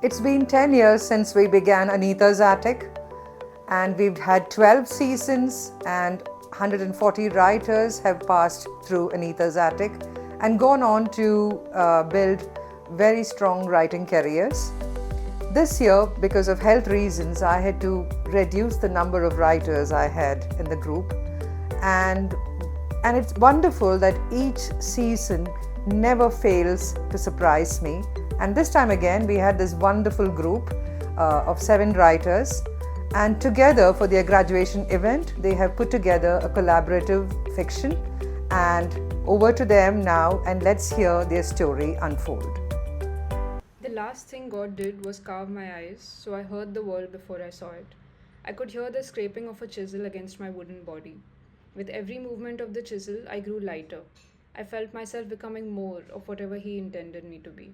It's been 10 years since we began Anita's Attic, and we've had 12 seasons, and 140 writers have passed through Anita's Attic and gone on to build very strong writing careers. This year, because of health reasons, I had to reduce the number of writers I had in the group, and it's wonderful that each season never fails to surprise me. And this time again, we had this wonderful group of 7 writers, and together for their graduation event, they have put together a collaborative fiction. And over to them now, and let's hear their story unfold. The last thing God did was carve my eyes, so I heard the world before I saw it. I could hear the scraping of a chisel against my wooden body. With every movement of the chisel, I grew lighter. I felt myself becoming more of whatever He intended me to be.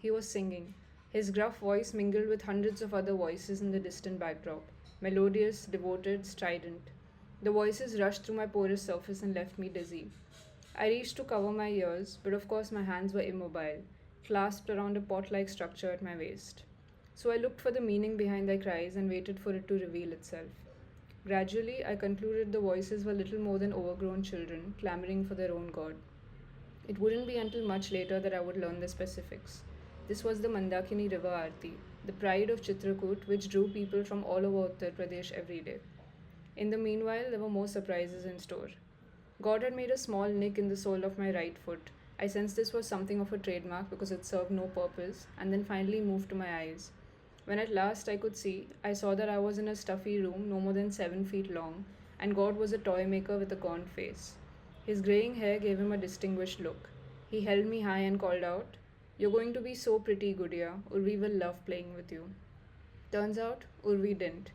He was singing. His gruff voice mingled with hundreds of other voices in the distant backdrop, melodious, devoted, strident. The voices rushed through my porous surface and left me dizzy. I reached to cover my ears, but of course my hands were immobile, clasped around a pot like structure at my waist. So I looked for the meaning behind their cries and waited for it to reveal itself. Gradually, I concluded the voices were little more than overgrown children clamoring for their own God. It wouldn't be until much later that I would learn the specifics. This was the Mandakini River Aarti, the pride of Chitrakoot, which drew people from all over Uttar Pradesh every day. In the meanwhile, there were more surprises in store. God had made a small nick in the sole of my right foot. I sensed this was something of a trademark because it served no purpose, and then finally moved to my eyes. When at last I could see, I saw that I was in a stuffy room no more than 7 feet long, and God was a toy maker with a gaunt face. His graying hair gave him a distinguished look. He held me high and called out, "You're going to be so pretty, Gudia. Urvi will love playing with you." Turns out, Urvi didn't.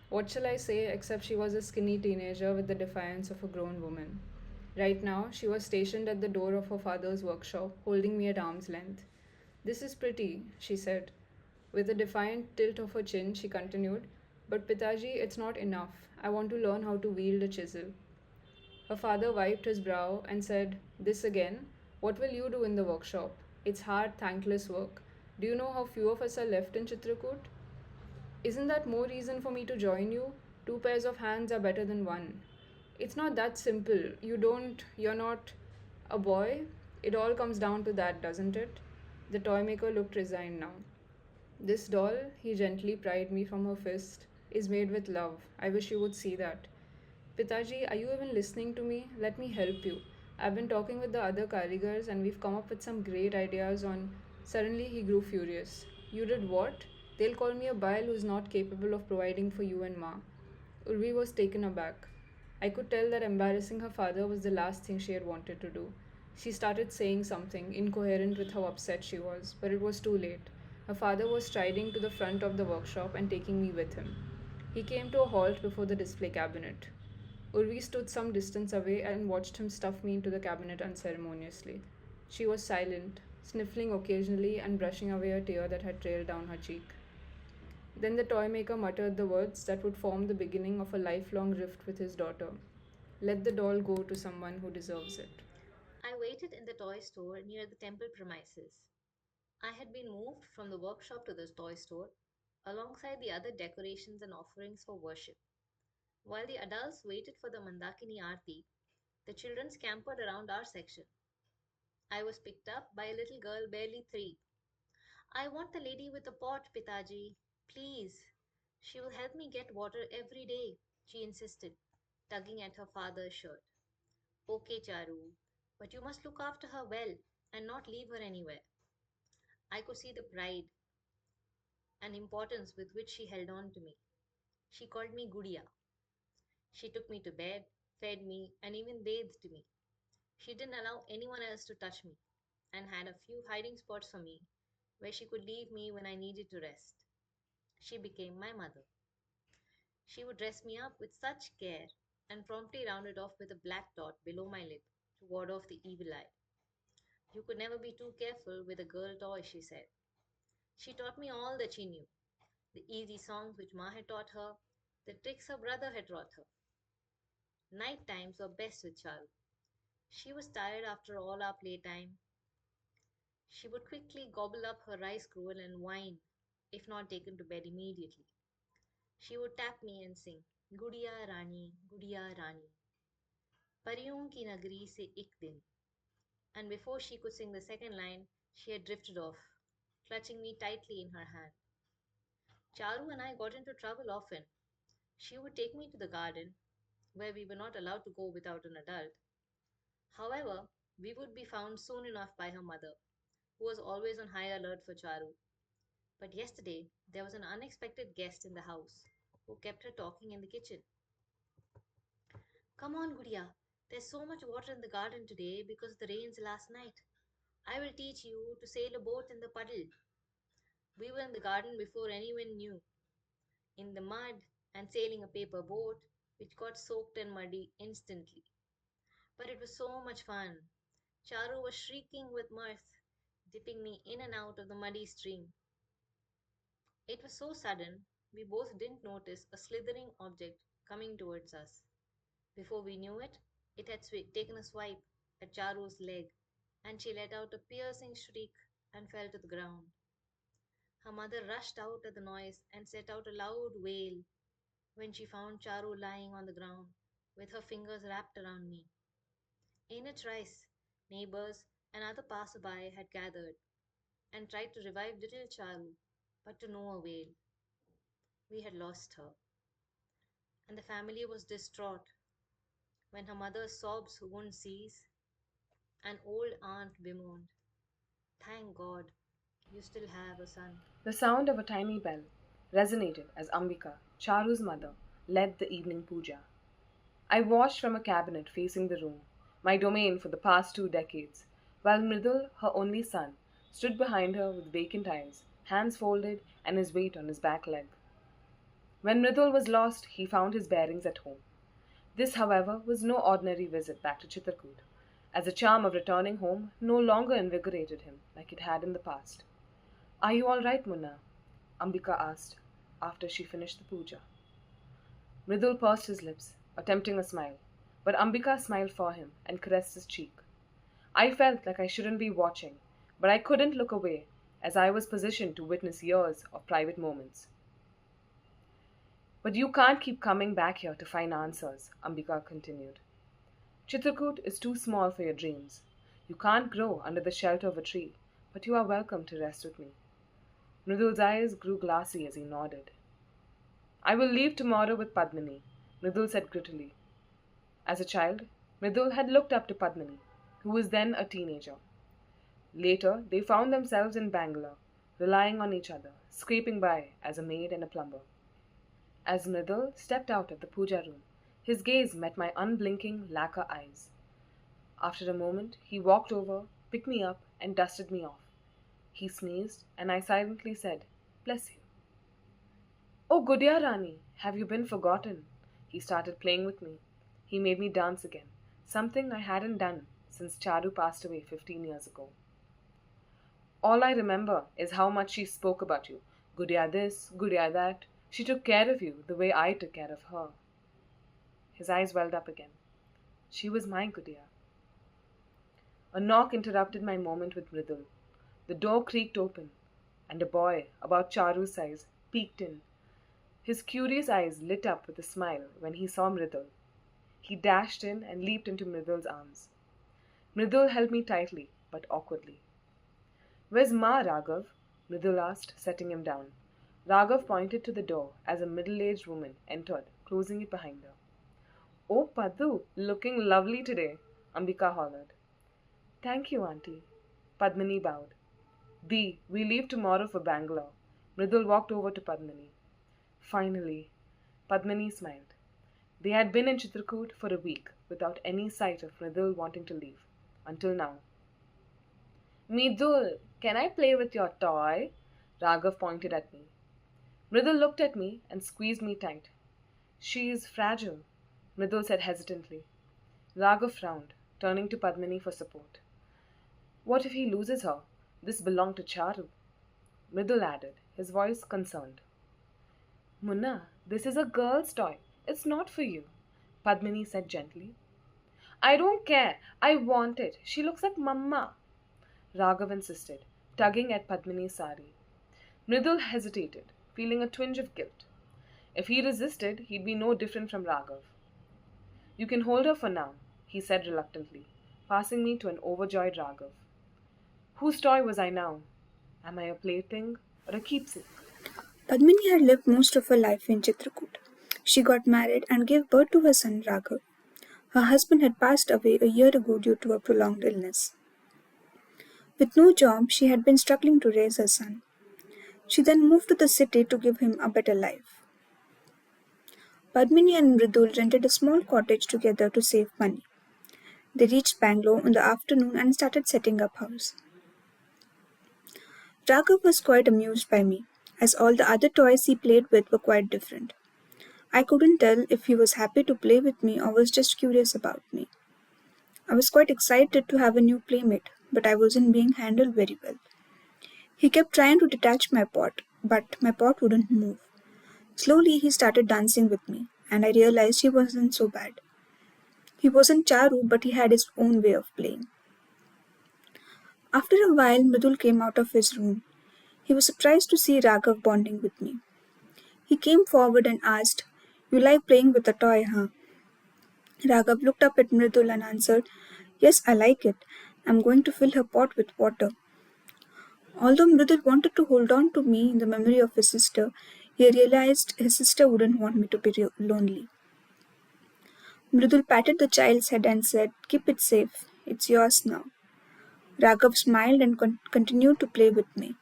What shall I say except she was a skinny teenager with the defiance of a grown woman. Right now, she was stationed at the door of her father's workshop, holding me at arm's length. "This is pretty," she said. With a defiant tilt of her chin, she continued, "But Pitaji, it's not enough. I want to learn how to wield a chisel." Her father wiped his brow and said, "This again? What will you do in the workshop? It's hard, thankless work. Do you know how few of us are left in Chitrakoot? Isn't that more reason for me to join you? 2 pairs of hands are better than one. It's not that simple. You're not a boy. It all comes down to that, doesn't it?" The toy maker looked resigned now. "This doll," he gently pried me from her fist, "is made with love. I wish you would see that." "Pitaji, are you even listening to me? Let me help you. I've been talking with the other karigars and we've come up with some great ideas on. Suddenly he grew furious. "You did what? They'll call me a bile who's not capable of providing for you and Ma." Urvi was taken aback. I could tell that embarrassing her father was the last thing she had wanted to do. She started saying something, incoherent with how upset she was, but it was too late. Her father was striding to the front of the workshop and taking me with him. He came to a halt before the display cabinet. Urvi stood some distance away and watched him stuff me into the cabinet unceremoniously. She was silent, sniffling occasionally and brushing away a tear that had trailed down her cheek. Then the toy maker muttered the words that would form the beginning of a lifelong rift with his daughter. "Let the doll go to someone who deserves it." I waited in the toy store near the temple premises. I had been moved from the workshop to the toy store alongside the other decorations and offerings for worship. While the adults waited for the Mandakini Aarti, the children scampered around our section. I was picked up by a little girl barely 3. "I want the lady with the pot, Pitaji. Please. She will help me get water every day," she insisted, tugging at her father's shirt. "Okay, Charu, but you must look after her well and not leave her anywhere." I could see the pride and importance with which she held on to me. She called me Gudia. She took me to bed, fed me, and even bathed me. She didn't allow anyone else to touch me, and had a few hiding spots for me where she could leave me when I needed to rest. She became my mother. She would dress me up with such care and promptly round it off with a black dot below my lip to ward off the evil eye. "You could never be too careful with a girl toy," she said. She taught me all that she knew, the easy songs which Ma had taught her, the tricks her brother had taught her. Night times were best with Charu. She was tired after all our playtime. She would quickly gobble up her rice gruel and whine. if not taken to bed immediately. She would tap me and sing, Gudiya Rani, Pariyon ki nagri se ik din. And before she could sing the second line, she had drifted off, clutching me tightly in her hand. Charu and I got into trouble often. She would take me to the garden, where we were not allowed to go without an adult. However, we would be found soon enough by her mother, who was always on high alert for Charu. But yesterday, there was an unexpected guest in the house who kept her talking in the kitchen. Come on, Gudiya. There's so much water in the garden today because of the rains last night. I will teach you to sail a boat in the puddle. We were in the garden before anyone knew, in the mud and sailing a paper boat, which got soaked and muddy instantly. But it was so much fun. Charu was shrieking with mirth, dipping me in and out of the muddy stream. It was so sudden, we both didn't notice a slithering object coming towards us. Before we knew it, it had taken a swipe at Charu's leg, and she let out a piercing shriek and fell to the ground. Her mother rushed out at the noise and set out a loud wail when she found Charu lying on the ground with her fingers wrapped around me. In a trice, neighbors and other passerby had gathered and tried to revive little Charu, but to no avail. We had lost her, and the family was distraught when her mother's sobs wouldn't cease. An old aunt bemoaned, Thank God, you still have a son. The sound of a tiny bell resonated as Ambika, Charu's mother, led the evening puja. I watched from a cabinet facing the room, my domain for the past 2 decades, while Mridul, her only son, stood behind her with vacant eyes, hands folded, and his weight on his back leg. When Mridul was lost, he found his bearings at home. This, however, was no ordinary visit back to Chitrakoot, as the charm of returning home no longer invigorated him like it had in the past. Are you all right, Munna? Ambika asked after she finished the puja. Mridul pursed his lips, attempting a smile, but Ambika smiled for him and caressed his cheek. I felt like I shouldn't be watching, but I couldn't look away, as I was positioned to witness years of private moments. But you can't keep coming back here to find answers, Ambika continued. Chitrakoot is too small for your dreams. You can't grow under the shelter of a tree, but you are welcome to rest with me. Mridul's eyes grew glassy as he nodded. I will leave tomorrow with Padmini, Mridul said grittily. As a child, Mridul had looked up to Padmini, who was then a teenager. Later, they found themselves in Bangalore, relying on each other, scraping by as a maid and a plumber. As Mridul stepped out of the puja room, his gaze met my unblinking lacquer eyes. After a moment, he walked over, picked me up, and dusted me off. He sneezed, and I silently said, Bless you. Oh, Gudiya Rani, have you been forgotten? He started playing with me. He made me dance again, something I hadn't done since Charu passed away 15 years ago. All I remember is how much she spoke about you. Gudiya this, Gudiya that. She took care of you the way I took care of her. His eyes welled up again. She was my Gudiya. A knock interrupted my moment with Mridul. The door creaked open, and a boy, about Charu's size, peeked in. His curious eyes lit up with a smile when he saw Mridul. He dashed in and leaped into Mridul's arms. Mridul held me tightly, but awkwardly. Where's Ma, Raghav? Mridul asked, setting him down. Raghav pointed to the door as a middle-aged woman entered, closing it behind her. Oh, Paddu, looking lovely today, Ambika hollered. Thank you, Auntie. Padmini bowed. Dee, we leave tomorrow for Bangalore. Mridul walked over to Padmini. Finally, Padmini smiled. They had been in Chitrakoot for a week without any sight of Mridul wanting to leave, until now. Mridul, can I play with your toy? Raghav pointed at me. Mridul looked at me and squeezed me tight. She is fragile, Mridul said hesitantly. Raghav frowned, turning to Padmini for support. What if he loses her? This belonged to Charu. Mridul added, his voice concerned. Munna, this is a girl's toy. It's not for you, Padmini said gently. I don't care. I want it. She looks like Mamma, Raghav insisted, tugging at Padmini's sari. Mridul hesitated, feeling a twinge of guilt. If he resisted, he'd be no different from Raghav. You can hold her for now, he said reluctantly, passing me to an overjoyed Raghav. Whose toy was I now? Am I a plaything or a keepsake? Padmini had lived most of her life in Chitrakoot. She got married and gave birth to her son Raghav. Her husband had passed away a year ago due to a prolonged illness. With no job, she had been struggling to raise her son. She then moved to the city to give him a better life. Padmini and Mridul rented a small cottage together to save money. They reached Bangalore in the afternoon and started setting up house. Raghav was quite amused by me, as all the other toys he played with were quite different. I couldn't tell if he was happy to play with me or was just curious about me. I was quite excited to have a new playmate, but I wasn't being handled very well. He kept trying to detach my pot, but my pot wouldn't move. Slowly, he started dancing with me, and I realized he wasn't so bad. He wasn't Charu, but he had his own way of playing. After a while, Mridul came out of his room. He was surprised to see Raghav bonding with me. He came forward and asked, "You like playing with a toy, huh?" Raghav looked up at Mridul and answered, "Yes, I like it. I'm going to fill her pot with water." Although Mridul wanted to hold on to me in the memory of his sister, he realized his sister wouldn't want me to be lonely. Mridul patted the child's head and said, "Keep it safe. It's yours now." Raghav smiled and continued to play with me.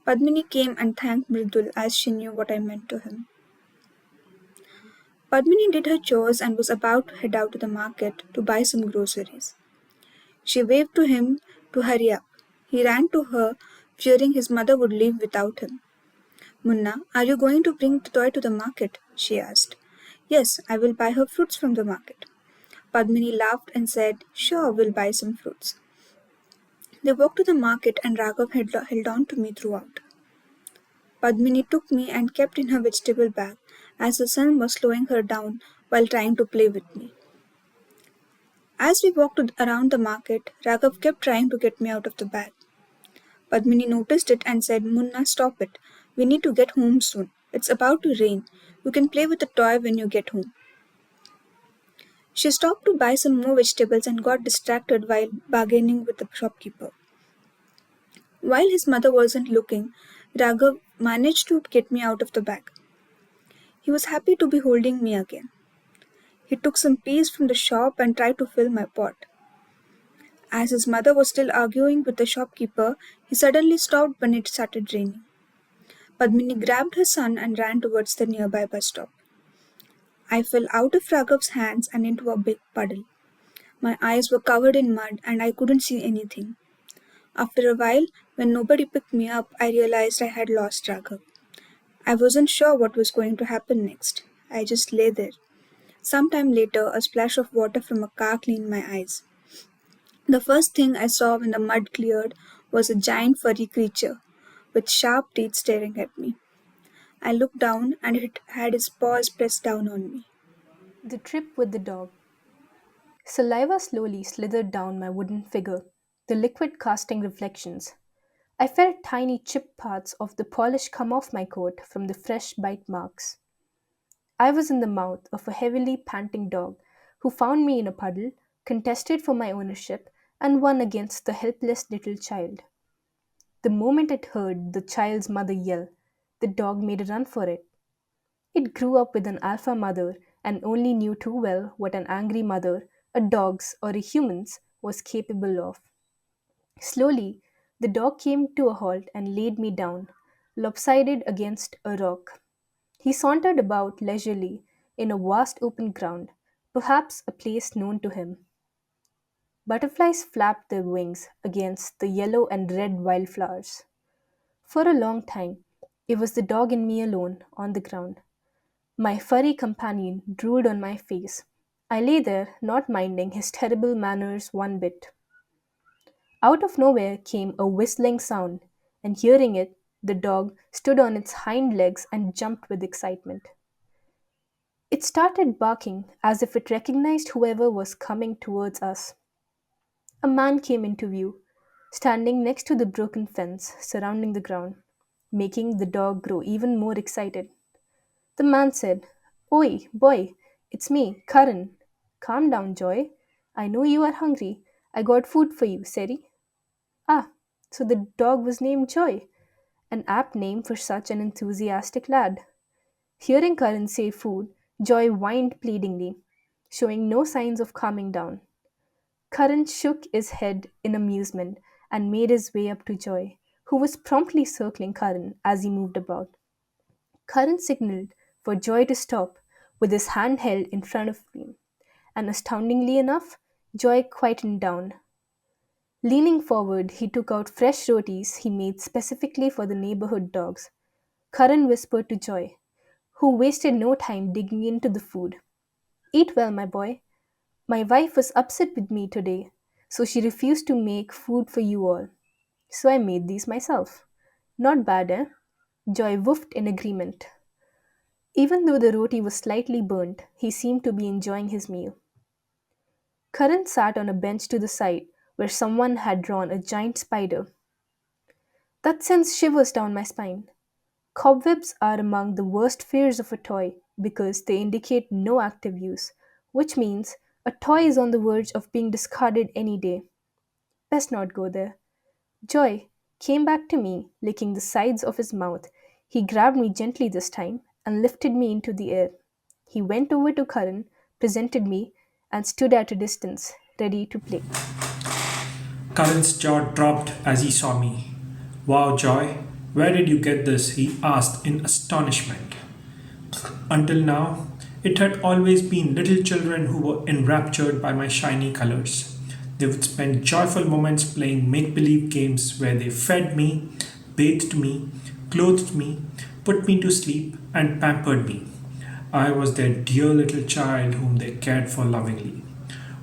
Padmini came and thanked Mridul as she knew what I meant to him. Padmini did her chores and was about to head out to the market to buy some groceries. She waved to him to hurry up. He ran to her, fearing his mother would leave without him. "Munna, are you going to bring the toy to the market?" she asked. "Yes, I will buy her fruits from the market." Padmini laughed and said, "Sure, we'll buy some fruits." They walked to the market and Raghav held on to me throughout. Padmini took me and kept in her vegetable bag as the sun was slowing her down while trying to play with me. As we walked around the market, Raghav kept trying to get me out of the bag. Padmini noticed it and said, "Munna, stop it. We need to get home soon. It's about to rain. You can play with the toy when you get home." She stopped to buy some more vegetables and got distracted while bargaining with the shopkeeper. While his mother wasn't looking, Raghav managed to get me out of the bag. He was happy to be holding me again. He took some peas from the shop and tried to fill my pot. As his mother was still arguing with the shopkeeper, he suddenly stopped when it started raining. Padmini grabbed her son and ran towards the nearby bus stop. I fell out of Raghav's hands and into a big puddle. My eyes were covered in mud and I couldn't see anything. After a while, when nobody picked me up, I realized I had lost Raghav. I wasn't sure what was going to happen next. I just lay there. Sometime later, a splash of water from a car cleaned my eyes. The first thing I saw when the mud cleared was a giant furry creature with sharp teeth staring at me. I looked down and it had its paws pressed down on me. The trip with the dog. Saliva slowly slithered down my wooden figure, the liquid casting reflections. I felt tiny chip parts of the polish come off my coat from the fresh bite marks. I was in the mouth of a heavily panting dog who found me in a puddle, contested for my ownership, and won against the helpless little child. The moment it heard the child's mother yell, the dog made a run for it. It grew up with an alpha mother and only knew too well what an angry mother, a dog's or a human's, was capable of. Slowly, the dog came to a halt and laid me down, lopsided against a rock. He sauntered about leisurely in a vast open ground, perhaps a place known to him. Butterflies flapped their wings against the yellow and red wildflowers. For a long time, it was the dog and me alone on the ground. My furry companion drooled on my face. I lay there, not minding his terrible manners one bit. Out of nowhere came a whistling sound, and hearing it, the dog stood on its hind legs and jumped with excitement. It started barking as if it recognized whoever was coming towards us. A man came into view, standing next to the broken fence surrounding the ground. making the dog grow even more excited. The man said, Oi, boy, it's me, Karan. Calm down, Joy. I know you are hungry. I got food for you, Seri. Ah, so the dog was named Joy, an apt name for such an enthusiastic lad. Hearing Karan say food, Joy whined pleadingly, showing no signs of calming down. Karan shook his head in amusement and made his way up to Joy, who was promptly circling Karan as he moved about. Karan signaled for Joy to stop with his hand held in front of him, and astoundingly enough, Joy quietened down. Leaning forward, he took out fresh rotis he made specifically for the neighborhood dogs. Karan whispered to Joy, who wasted no time digging into the food. Eat well, my boy. My wife was upset with me today, so she refused to make food for you all. So I made these myself. Not bad, eh? Joy woofed in agreement. Even though the roti was slightly burnt, he seemed to be enjoying his meal. Karan sat on a bench to the side where someone had drawn a giant spider. That sends shivers down my spine. Cobwebs are among the worst fears of a toy because they indicate no active use, which means a toy is on the verge of being discarded any day. Best not go there. Joy came back to me, licking the sides of his mouth. He grabbed me gently this time and lifted me into the air. He went over to Karan, presented me, and stood at a distance, ready to play. Karan's jaw dropped as he saw me. Wow, Joy, where did you get this? He asked in astonishment. Until now, it had always been little children who were enraptured by my shiny colors. They would spend joyful moments playing make believe games where they fed me, bathed me, clothed me, put me to sleep, and pampered me. I was their dear little child whom they cared for lovingly.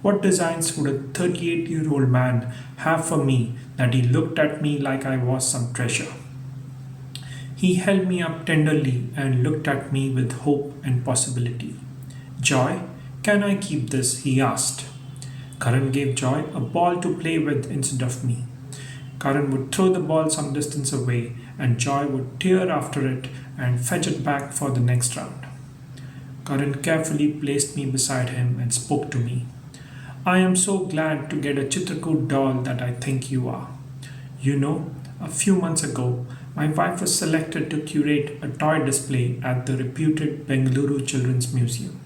What designs would a 38-year-old man have for me that he looked at me like I was some treasure? He held me up tenderly and looked at me with hope and possibility. Joy, can I keep this? He asked. Karan gave Joy a ball to play with instead of me. Karan would throw the ball some distance away, and Joy would tear after it and fetch it back for the next round. Karan carefully placed me beside him and spoke to me. I am so glad to get a Chitrakoot doll that I think you are. You know, a few months ago, my wife was selected to curate a toy display at the reputed Bengaluru Children's Museum.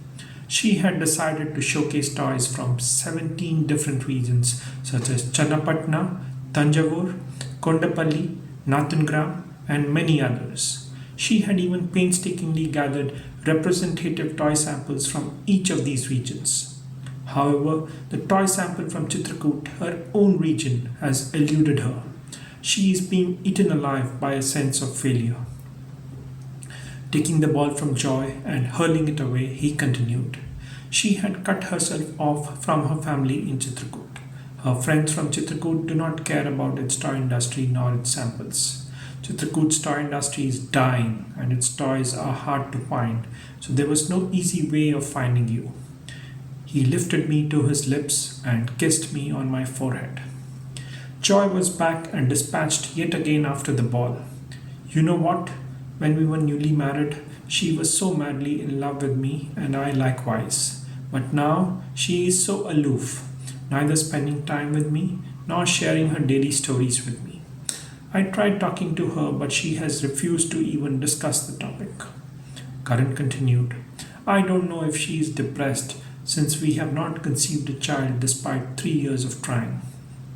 She had decided to showcase toys from 17 different regions such as Channapatna, Tanjavur, Kondapalli, Nathangram, and many others. She had even painstakingly gathered representative toy samples from each of these regions. However, the toy sample from Chitrakoot, her own region, has eluded her. She is being eaten alive by a sense of failure. Taking the ball from Joy and hurling it away, he continued. She had cut herself off from her family in Chitrakoot. Her friends from Chitrakoot do not care about its toy industry nor its samples. Chitrakoot's toy industry is dying and its toys are hard to find, so there was no easy way of finding you. He lifted me to his lips and kissed me on my forehead. Joy was back and dispatched yet again after the ball. You know what? When we were newly married, she was so madly in love with me, and I likewise. But now she is so aloof, neither spending time with me nor sharing her daily stories with me. I tried talking to her, but she has refused to even discuss the topic. Karan continued. I don't know if she is depressed since we have not conceived a child despite 3 years of trying.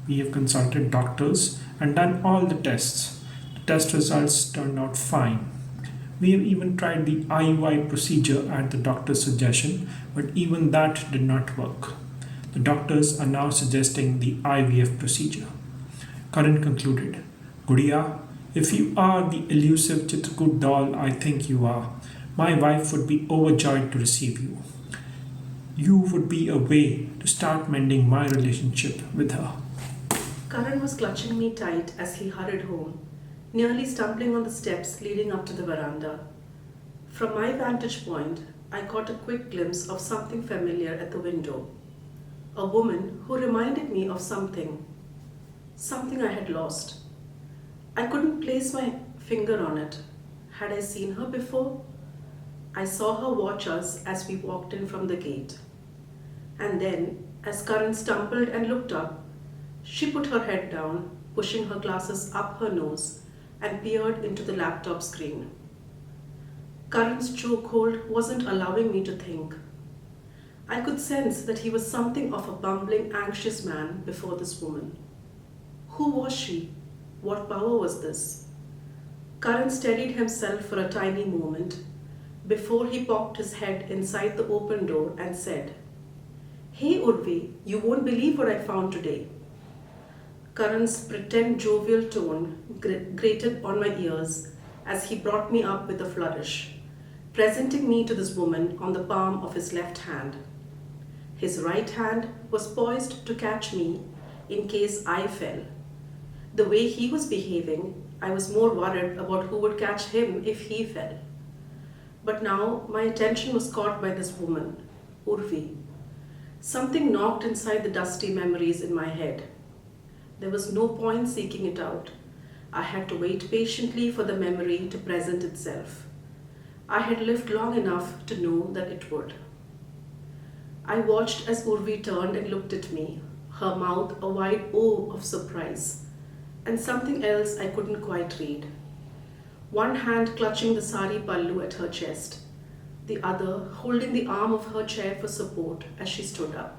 We have consulted doctors and done all the tests. The test results turned out fine. We have even tried the IUI procedure at the doctor's suggestion, but even that did not work. The doctors are now suggesting the IVF procedure. Karan concluded, Gudiya, if you are the elusive Chitrakoot doll I think you are, my wife would be overjoyed to receive you. You would be a way to start mending my relationship with her. Karan was clutching me tight as he hurried home, nearly stumbling on the steps leading up to the veranda. From my vantage point, I caught a quick glimpse of something familiar at the window. A woman who reminded me of something I had lost. I couldn't place my finger on it. Had I seen her before? I saw her watch us as we walked in from the gate. And then, as Karan stumbled and looked up, she put her head down, pushing her glasses up her nose, and peered into the laptop screen. Karan's chokehold wasn't allowing me to think. I could sense that he was something of a bumbling, anxious man before this woman. Who was she? What power was this? Karan steadied himself for a tiny moment before he popped his head inside the open door and said, "Hey Urvi, you won't believe what I found today." Karan's pretend jovial tone grated on my ears as he brought me up with a flourish, presenting me to this woman on the palm of his left hand. His right hand was poised to catch me in case I fell. The way he was behaving, I was more worried about who would catch him if he fell. But now my attention was caught by this woman, Urvi. Something knocked inside the dusty memories in my head. There was no point seeking it out. I had to wait patiently for the memory to present itself. I had lived long enough to know that it would. I watched as Urvi turned and looked at me, her mouth a wide O of surprise, and something else I couldn't quite read. One hand clutching the sari pallu at her chest, the other holding the arm of her chair for support as she stood up.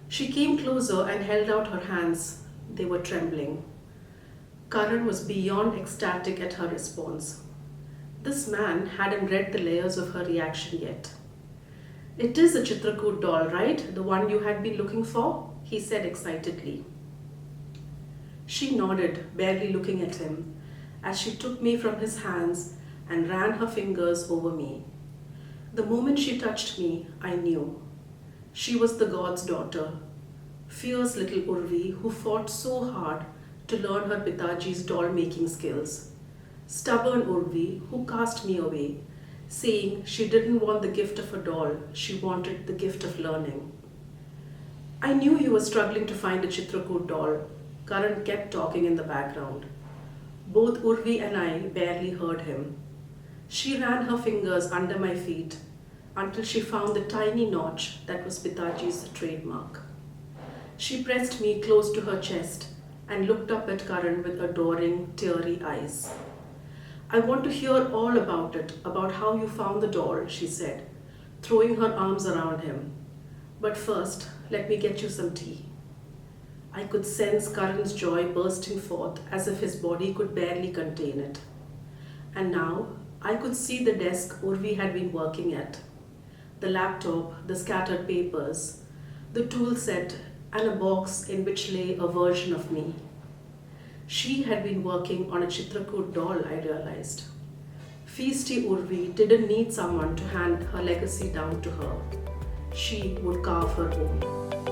She came closer and held out her hands. They were trembling. Karan was beyond ecstatic at her response. This man hadn't read the layers of her reaction yet. "It is a Chitrakoot doll, right? The one you had been looking for?" he said excitedly. She nodded, barely looking at him, as she took me from his hands and ran her fingers over me. The moment she touched me, I knew. She was the god's daughter, fierce little Urvi who fought so hard to learn her Pitaji's doll-making skills. Stubborn Urvi who cast me away, saying she didn't want the gift of a doll, she wanted the gift of learning. I knew you were struggling to find a Chitrakoot doll. Karan kept talking in the background. Both Urvi and I barely heard him. She ran her fingers under my feet until she found the tiny notch that was Pitaji's trademark. She pressed me close to her chest and looked up at Karan with adoring, teary eyes. "I want to hear all about it, about how you found the doll," she said, throwing her arms around him. "But first, let me get you some tea." I could sense Karan's joy bursting forth as if his body could barely contain it. And now I could see the desk Urvi had been working at, the laptop, the scattered papers, the tool set, and a box in which lay a version of me. She had been working on a Chitrakoot doll, I realized. Feisty Urvi didn't need someone to hand her legacy down to her. She would carve her own.